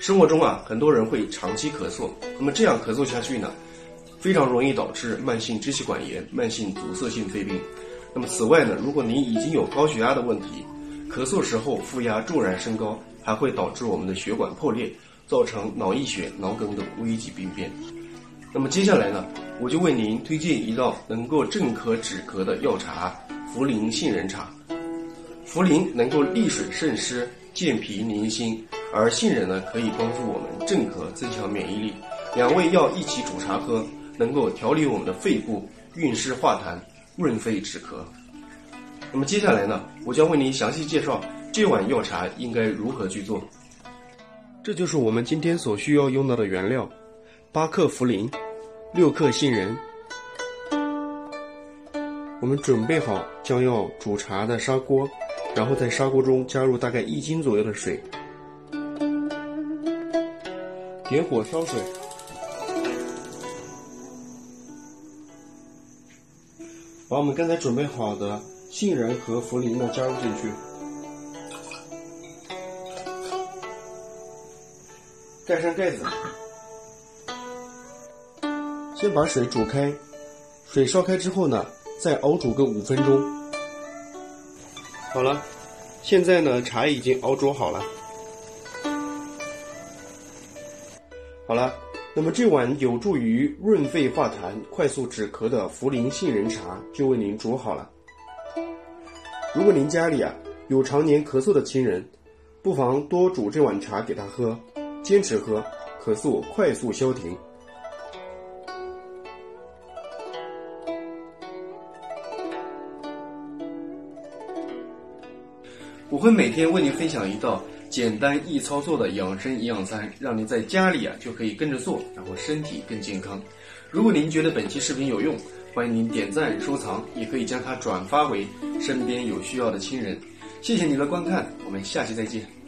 生活中很多人会长期咳嗽，那么这样咳嗽下去呢，非常容易导致慢性支气管炎、慢性阻塞性肺病。那么此外呢，如果您已经有高血压的问题，咳嗽时候负压骤然升高，还会导致我们的血管破裂，造成脑溢血、脑梗等危急病变。那么接下来呢，我就为您推荐一道能够镇咳止咳的药茶——茯苓杏仁茶。茯苓能够利水渗湿、健脾宁心，而杏仁呢可以帮助我们镇咳、增强免疫力。两味药一起煮茶喝，能够调理我们的肺部，运湿化痰，润肺止咳。那么接下来呢，我将为您详细介绍这碗药茶应该如何去做。这就是我们今天所需要用到的原料：8克茯苓，6克杏仁。我们准备好将要煮茶的砂锅，然后在砂锅中加入大概1斤左右的水，点火烧水，把我们刚才准备好的杏仁和茯苓呢加入进去，盖上盖子，先把水煮开，水烧开之后呢，再熬煮个5分钟。好了，现在呢茶已经熬煮好了。好了，那么这碗有助于润肺化痰、快速止咳的茯苓杏仁茶就为您煮好了。如果您家里有常年咳嗽的亲人，不妨多煮这碗茶给他喝，坚持喝，咳嗽快速消停。我会每天为您分享一道简单易操作的养生营养餐，让您在家里就可以跟着做，然后身体更健康。如果您觉得本期视频有用，欢迎您点赞收藏，也可以将它转发为身边有需要的亲人。谢谢您的观看，我们下期再见。